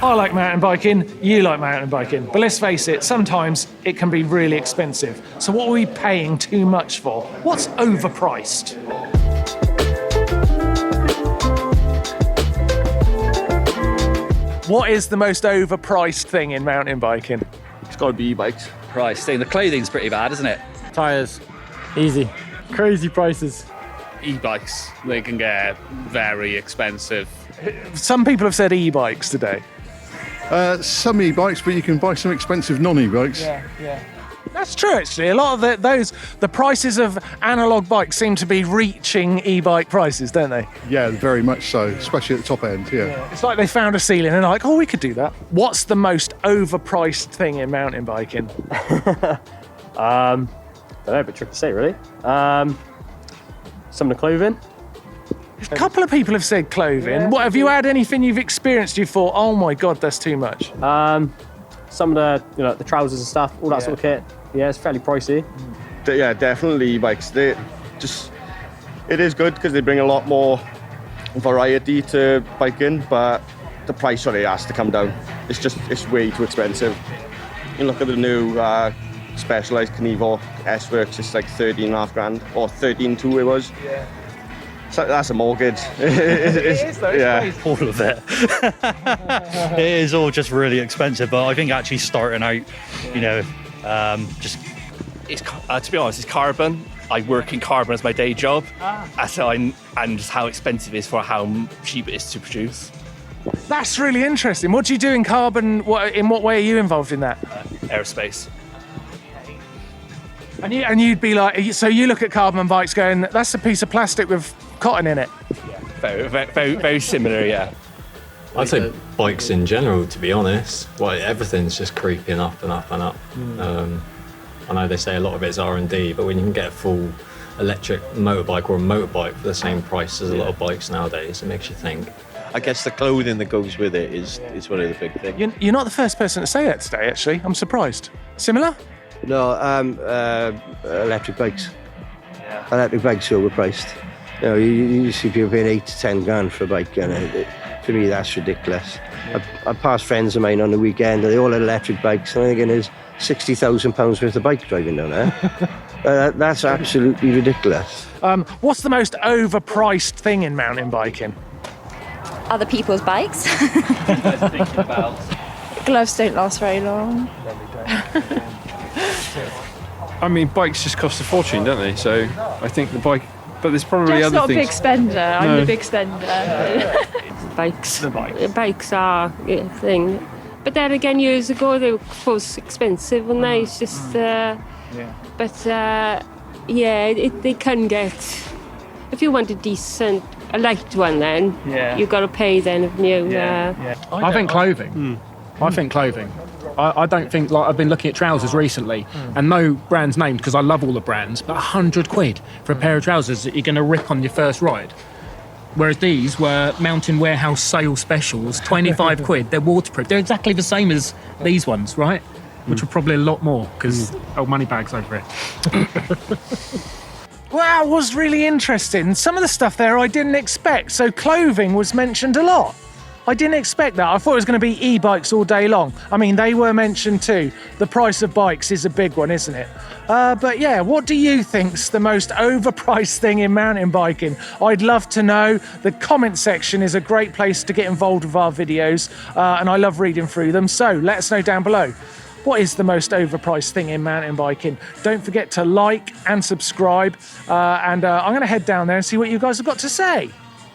I like mountain biking, you like mountain biking, but let's face it, sometimes it can be really expensive. So what are we paying too much for? What's overpriced? What is the most overpriced thing in mountain biking? It's got to be e-bikes. Price thing. The clothing's pretty bad, isn't it? Tyres, easy. Crazy prices. E-bikes, they can get very expensive. Some people have said e-bikes today. Some e-bikes, but you can buy some expensive non-e-bikes. Yeah. That's true, actually. A lot of the prices of analogue bikes seem to be reaching e-bike prices, don't they? Yeah, very much so, especially at the top end, yeah. It's like they found a ceiling and they're like, oh, we could do that. What's the most overpriced thing in mountain biking? I don't know, but tricky to say, really. Some of the clothing. A couple of people have said clothing. Yeah. What, have you had anything you've experienced you thought, oh my God, that's too much? Some of the, the trousers and stuff, all that sort of kit. Yeah, it's fairly pricey. Yeah, definitely e-bikes. It is good because they bring a lot more variety to biking, but the price on it has to come down. It's way too expensive. You look at the new Specialized Kenevo S-Works, it's like 13.5 grand, or 13.2 it was. Yeah. So that's a mortgage. It is though, it's all of it. It is all just really expensive, but I think actually starting out, It's to be honest, it's carbon. I work in carbon as my day job, and just how expensive it is for how cheap it is to produce. That's really interesting. What do you do in carbon? In what way are you involved in that? Aerospace. And you'd be like, so you look at carbon bikes going, that's a piece of plastic with cotton in it. Very, very, very similar, yeah. I'd say bikes in general, to be honest. Well, everything's just creeping up and up and up. I know they say a lot of it's R&D, but when you can get a full electric motorbike or a motorbike for the same price as a lot of bikes nowadays, it makes you think. I guess the clothing that goes with it is one of the big things. You're not the first person to say that today, actually. I'm surprised. Similar? No, electric bikes. Yeah. Electric bikes are overpriced. You see people paying 8 to 10 grand for a bike, and for me that's ridiculous. I pass friends of mine on the weekend, and they all had electric bikes, and I'm thinking there's £60,000 worth of bike driving down there. That's absolutely ridiculous. What's the most overpriced thing in mountain biking? Other people's bikes. Thinking about. Gloves don't last very long. I mean, bikes just cost a fortune, don't they? So I think the bike, but there's probably Just other not things. a big spender. I'm the big spender. Bikes. The bikes. Bikes are a thing. But then again, years ago, they were supposed expensive, and they? It's just... But, they can get... If you want a light one, then you've got to pay then, haven't you? I think clothing. I think clothing. I don't think, I've been looking at trousers recently, and no brand's named because I love all the brands, but £100 for a pair of trousers that you're going to rip on your first ride. Whereas these were Mountain Warehouse sale specials, £25. They're waterproof. They're exactly the same as these ones, right? Which are probably a lot more because old money bags over here. Wow, it was really interesting. Some of the stuff there I didn't expect. So clothing was mentioned a lot. I didn't expect that. I thought it was going to be e-bikes all day long. I mean, they were mentioned too. The price of bikes is a big one, isn't it? But yeah, what do you think's the most overpriced thing in mountain biking? I'd love to know. The comment section is a great place to get involved with our videos, and I love reading through them. So let us know down below. What is the most overpriced thing in mountain biking? Don't forget to like and subscribe, and I'm going to head down there and see what you guys have got to say.